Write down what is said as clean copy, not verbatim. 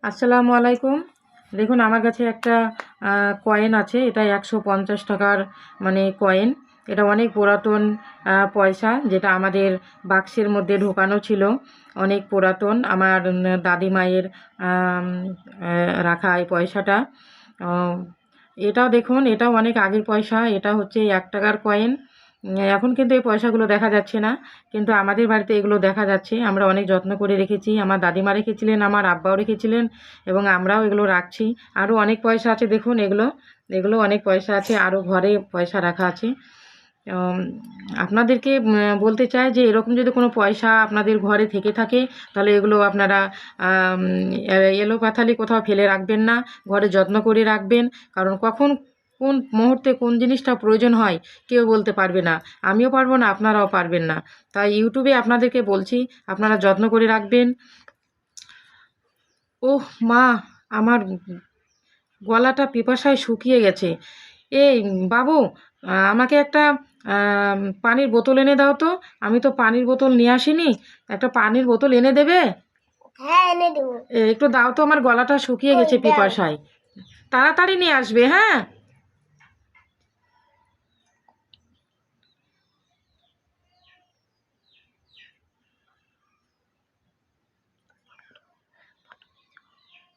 আসসালামু আলাইকুম। দেখুন আমার কাছে একটা কয়েন আছে। এটা ১৫০ টাকার কয়েন। এটা অনেক পুরাতন পয়সা, যেটা আমাদের বাক্সের মধ্যে ঢোকানো ছিল। অনেক পুরাতন আমার দাদিমায়ের আম রাখা এই পয়সাটা। অ এটাও দেখুন, এটাও অনেক আগের পয়সা। এটা হচ্ছে ৳১ কয়েন। এখন কিন্তু এই পয়সাগুলো দেখা যাচ্ছে না। কিন্তু আমাদের বাড়িতে এগুলো দেখা যাচ্ছে। আমরা অনেক যত্ন করে রেখেছি। আমার দাদিমা রেখেছিলেন, আমার আব্বাও রেখেছিলেন এবং আমরাও এগুলো রাখছি। আরও অনেক পয়সা আছে, দেখুন এগুলো অনেক পয়সা আছে। আরও ঘরে পয়সা রাখা আছে। অম আপনাদেরকে বলতে চাই যে এরকম যদি কোনো পয়সা আপনাদের ঘরে থেকে থাকে, তাহলে এগুলো আপনারা আম এলোপাথারি কোথাও ফেলে রাখবেন না। ঘরে যত্ন করে রাখবেন। কারণ কখন কোন মুহূর্তে কোন জিনিসটা প্রয়োজন হয় কেউ বলতে পারবে না। আমিও পারব না, আপনারাও পারবেন না। তাই ইউটিউবে আপনাদেরকে বলছি, আপনারা যত্ন করে রাখবেন। ওহ মা! আমার গলাটা পিপাসায় শুকিয়ে গেছে। এই বাবু, আমাকে একটা পানির বোতল এনে দাও তো। আমি তো পানির বোতল নিয়ে আসিনি। একটা পানির বোতল এনে দেবে? হ্যাঁ, এনে দেবো। একটু দাও তো, আমার গলাটা শুকিয়ে কই গেছে দাও। পিপাসায়। তাড়াতাড়ি নিয়ে আসবে, হ্যাঁ?